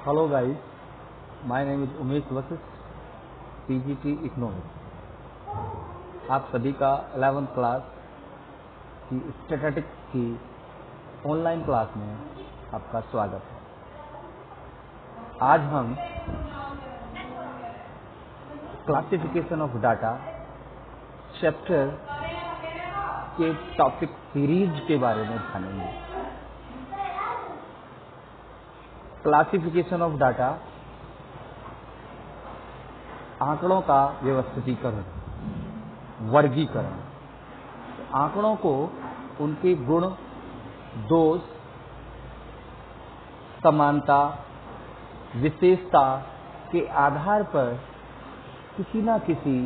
Hello guys, my name is Umesh Vashishtha, PGT economics. आप सभी का 11th क्लास की स्टैटिस्टिक्स की ऑनलाइन क्लास में आपका स्वागत है। आज हम क्लासिफिकेशन ऑफ डाटा चैप्टर के टॉपिक सीरीज के बारे में जानेंगे। क्लासिफिकेशन ऑफ डाटा, आंकड़ों का व्यवस्थितीकरण, वर्गीकरण। आंकड़ों को उनके गुण, दोष, समानता, विशेषता के आधार पर किसी न किसी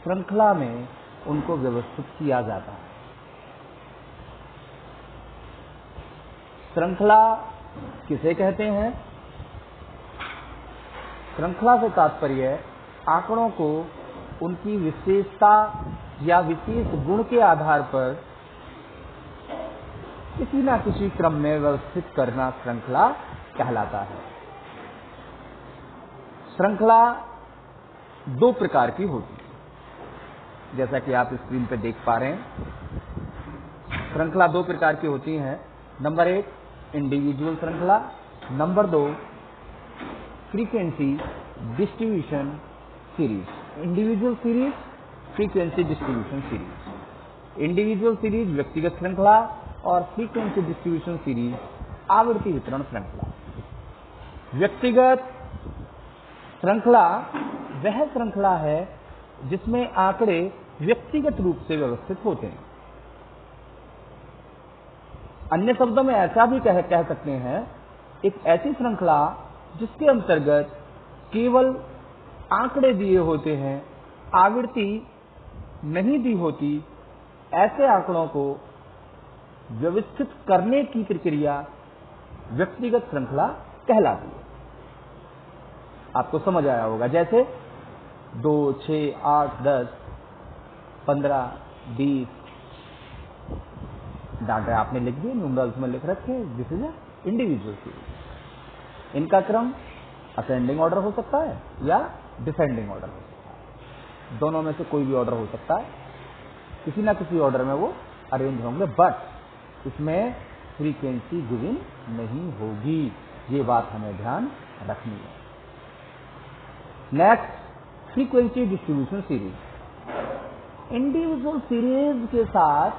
श्रृंखला में उनको व्यवस्थित किया जाता है। श्रृंखला किसे कहते हैं? श्रृंखला से तात्पर्य आंकड़ों को उनकी विशेषता या विशेष गुण के आधार पर किसी न किसी क्रम में व्यवस्थित करना श्रृंखला कहलाता है। श्रृंखला दो प्रकार की होती है, जैसा कि आप स्क्रीन पे देख पा रहे हैं। श्रृंखला दो प्रकार की होती हैं। नंबर 1 इंडिविजुअल श्रृंखला, number 2 frequency distribution series. Individual series, frequency distribution series. Individual series व्यक्तिगत श्रृंखला और फ्रीक्वेंसी डिस्ट्रीब्यूशन सीरीज आवृत्ति वितरण श्रृंखला। व्यक्तिगत श्रृंखला वह श्रृंखला है जिसमें आंकड़े व्यक्तिगत रूप से व्यवस्थित होते हैं। अन्य शब्दों में ऐसा भी कह सकते हैं, एक ऐसी श्रृंखला जिसके अंतर्गत केवल आंकड़े दिए होते हैं, आवृत्ति नहीं दी होती। ऐसे आंकड़ों को व्यवस्थित करने की प्रक्रिया व्यक्तिगत श्रृंखला कहलाती है। आपको समझ आया होगा, जैसे 2, 6, 8, 10, 15, 20 डाटा आपने लिख दिए, न्यूमरल्स में लिख रखे, दिस इज इंडिविजुअल सीरीज। इनका क्रम असेंडिंग ऑर्डर हो सकता है या डिसेंडिंग ऑर्डर हो सकता है। दोनों में से कोई भी ऑर्डर हो सकता है, किसी ना किसी ऑर्डर में वो अरेंज होंगे, बट इसमें फ्रीक्वेंसी गिवन नहीं होगी। ये बात हमें ध्यान रखनी है। Next, frequency distribution series. Individual series के साथ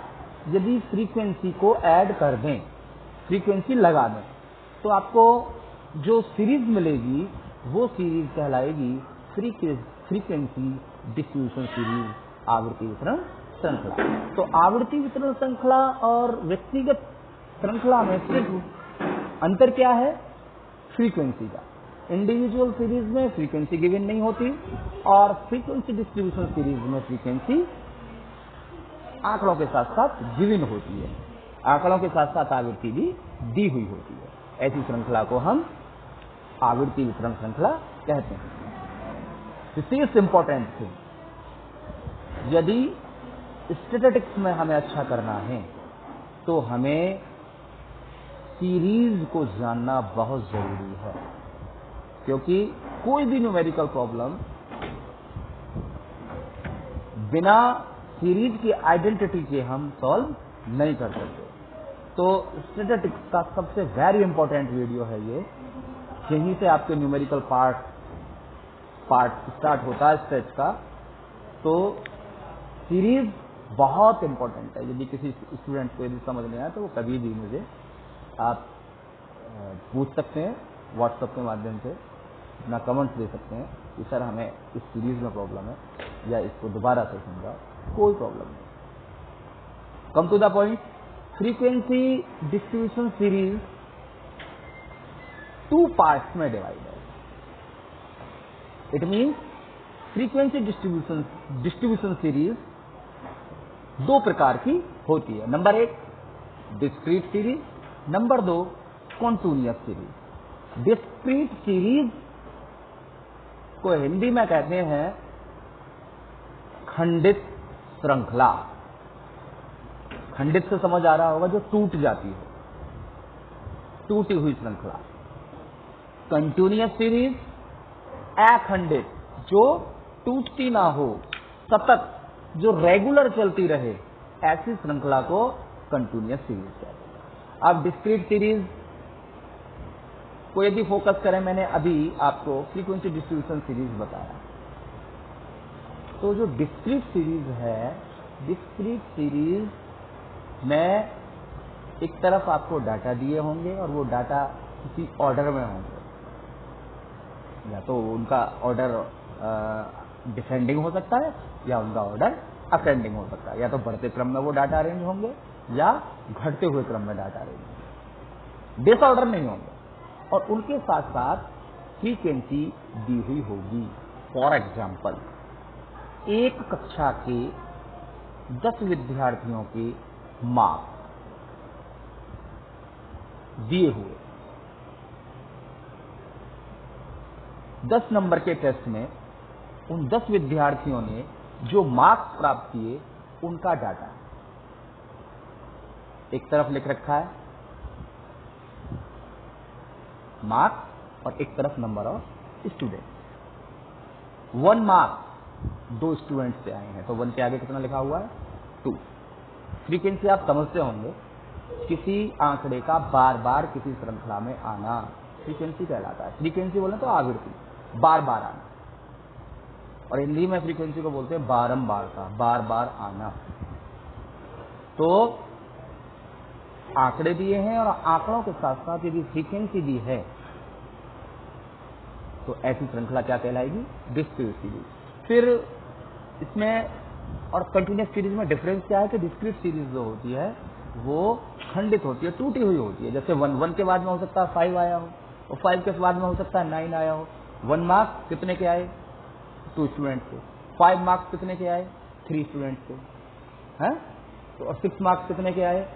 यदि फ्रीक्वेंसी को ऐड कर दें, फ्रीक्वेंसी लगा दें, तो आपको जो सीरीज मिलेगी वो सीरीज कहलाएगी फ्रीक्वेंसी डिस्ट्रीब्यूशन सीरीज, आवृत्ति वितरण श्रृंखला। तो आवृत्ति वितरण श्रृंखला और व्यक्तिगत श्रृंखला में सिर्फ अंतर क्या है? फ्रीक्वेंसी का। इंडिविजुअल सीरीज में फ्रीक्वेंसी गिवन नहीं होती और फ्रीक्वेंसी डिस्ट्रीब्यूशन सीरीज में फ्रीक्वेंसी आंकड़ों के साथ साथ गिवन होती है, आंकड़ों के साथ साथ आवृत्ति भी दी हुई होती है। ऐसी श्रृंखला को हम आवृत्ति वितरण श्रृंखला कहते हैं। विशेष इंपॉर्टेंट थिंग, यदि स्टैटिस्टिक्स में हमें अच्छा करना है तो हमें सीरीज को जानना बहुत जरूरी है, क्योंकि कोई भी न्यूमेरिकल प्रॉब्लम बिना सीरीज की आइडेंटिटी के हम सॉल्व नहीं कर सकते। तो स्टैटिस्टिक्स का सबसे वेरी इंपॉर्टेंट वीडियो है ये। यहीं से आपके न्यूमेरिकल पार्ट स्टार्ट होता है स्टेज का। तो सीरीज बहुत इंपॉर्टेंट है। यदि किसी स्टूडेंट को यदि समझ नहीं आया तो वो कभी भी मुझे आप पूछ सकते हैं, व्हाट्सएप के माध्यम से अपना कमेंट्स दे सकते हैं कि सर हमें इस सीरीज में प्रॉब्लम है या इसको दोबारा से समझाओ, कोई प्रॉब्लम नहीं। Come to the point, frequency distribution series 2 parts में डिवाइड है। It means frequency distribution series दो प्रकार की होती है। Number 1 discrete series, number 2 continuous series. Discrete series को हिंदी में कहते हैं खंडित श्रृंखला। खंडित से समझ आ रहा होगा जो टूट जाती है, टूटी हुई श्रृंखला। कंटिन्यूअस सीरीज, अखंडित जो टूटती ना हो, सतत जो रेगुलर चलती रहे, ऐसी श्रृंखला को कंटिन्यूअस सीरीज कहते हैं। अब डिस्क्रीट सीरीज को यदि फोकस करें, मैंने अभी आपको फ्रीक्वेंसी डिस्ट्रीब्यूशन सीरीज बताया, तो जो डिस्क्रीट सीरीज है, डिस्क्रीट सीरीज में एक तरफ आपको डाटा दिए होंगे और वो डाटा किसी ऑर्डर में होंगे, या तो उनका ऑर्डर डिसेंडिंग हो सकता है या उनका ऑर्डर असेंडिंग हो सकता है, या तो बढ़ते क्रम में वो डाटा अरेंज होंगे या घटते हुए क्रम में डाटा अरेंज होंगे, डिसऑर्डर नहीं होंगे, और उनके साथ साथ फ्रीक्वेंसी दी हुई होगी। फॉर एग्जाम्पल, एक कक्षा के 10 विद्यार्थियों के मार्क्स दिए हुए, 10 नंबर के टेस्ट में उन 10 विद्यार्थियों ने जो मार्क्स प्राप्त किए, उनका डाटा एक तरफ लिख रखा है मार्क्स और एक तरफ number of student. 1 marks 2 student से आए हैं, तो 1 के आगे कितना लिखा हुआ है? 2। फ्रीक्वेंसी आप समझते होंगे, किसी आंकड़े का बार बार किसी श्रृंखला में आना फ्रीक्वेंसी कहलाता है। फ्रीक्वेंसी बोले तो आवृत्ति, बार बार आना, और हिंदी में फ्रीक्वेंसी को बोलते हैं बारंबारता, बार बार आना। तो आंकड़े दिए हैं और आंकड़ों के साथ साथ यदि फ्रीक्वेंसी दी है, तो ऐसी श्रृंखला क्या कहलाएगी? Discrete series. फिर इसमें और कंटिन्यूअस सीरीज में डिफरेंस क्या है कि डिस्क्रीट सीरीज जो होती है वो खंडित होती है, टूटी हुई होती है। जैसे 1 के बाद में हो सकता है 5 आया हो, और 5 के बाद में हो सकता है 9 आया हो। 1 मार्क्स कितने के आए? 2 स्टूडेंट के। 5 मार्क्स कितने के आए? 3 स्टूडेंट के हैं। तो और 6 मार्क्स कितने के आए?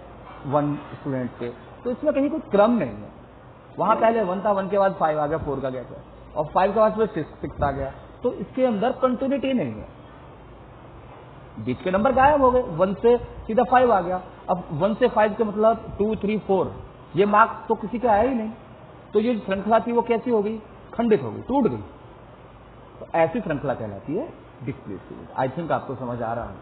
1 स्टूडेंट के। तो इसमें कहीं कोई क्रम नहीं है। वहां पहले 1 था, 1 के बाद 5 आ गया, 4 का गया, और 5 के बाद फिर 6 आ गया। तो इसके अंदर कंटिन्यूटी नहीं है, बीच के नंबर गायब हो गए। 1 से सीधा 5 आ गया। अब 1 से 5 के मतलब 2, 3, 4 ये मार्क्स तो किसी के आया ही नहीं। तो ये श्रृंखला थी वो कैसी हो गई? खंडित हो गई, टूट गई। तो ऐसी श्रृंखला कहलाती है डिस्क्रीट सीरीज। आई थिंक आपको समझ आ रहा है।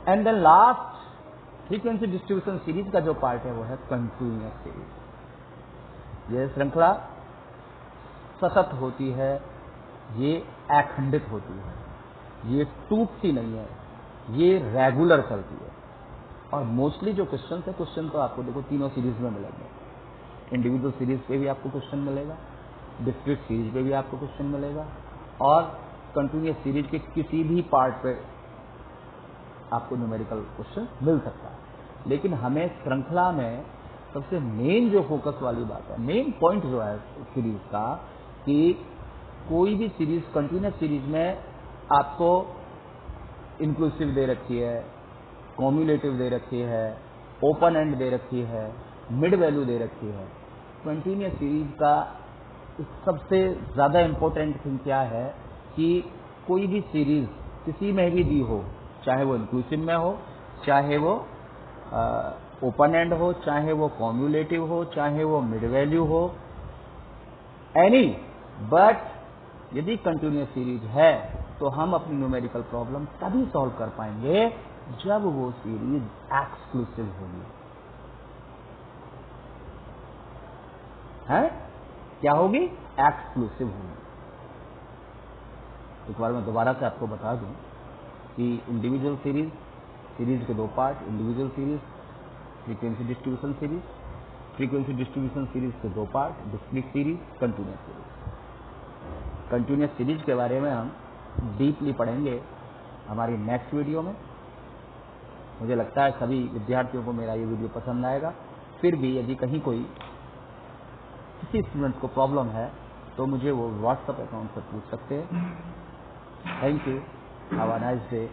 And then last frequency distribution series का जो पार्ट है वो है कंटिन्यूअस सीरीज। यह श्रृंखला सतत होती है, ये अखंडित होती है, ये टूटती नहीं है, ये रेगुलर चलती है। और मोस्टली जो क्वेश्चन है, क्वेश्चन तो आपको देखो तीनों सीरीज में मिलेंगे। इंडिविजुअल सीरीज पे भी आपको क्वेश्चन मिलेगा, डिस्क्रीट सीरीज पे भी आपको क्वेश्चन मिलेगा, और कंटिन्यूअस सीरीज के किसी भी पार्ट पे आपको न्यूमेरिकल क्वेश्चन मिल सकता है। लेकिन हमें श्रृंखला में सबसे मेन जो फोकस वाली बात है, मेन पॉइंट जो है सीरीज का, कि कोई भी सीरीज कंटिन्यूअस सीरीज में आपको इंक्लूसिव दे रखी है, कॉम्युलेटिव दे रखी है, ओपन एंड दे रखी है, मिड वैल्यू दे रखी है। कंटिन्यूअस सीरीज का सबसे ज्यादा इंपॉर्टेंट थिंग क्या है कि कोई भी सीरीज किसी में भी दी हो, चाहे वो इंक्लूसिव में हो, चाहे वो ओपन एंड हो, चाहे वो कॉम्युलेटिव हो, चाहे वो मिड वैल्यू हो, एनी, बट यदि कंटिन्यूअस सीरीज है तो हम अपनी न्यूमेरिकल प्रॉब्लम तभी सॉल्व कर पाएंगे जब वो सीरीज एक्सक्लूसिव होगी। है क्या होगी? एक्सक्लूसिव होगी। एक बार मैं दोबारा से आपको बता दूं कि इंडिविजुअल सीरीज, सीरीज के 2 part, individual series, frequency distribution series, frequency distribution series के 2 part, discrete series, continuous series. Continuous series के बारे में हम डीपली पढ़ेंगे हमारी नेक्स्ट वीडियो में। मुझे लगता है सभी विद्यार्थियों को मेरा ये वीडियो पसंद आएगा। फिर भी यदि कहीं कोई किसी स्टूडेंट को प्रॉब्लम है तो मुझे वो व्हाट्सएप अकाउंट पर पूछ सकते हैं। Thank you, have a nice day.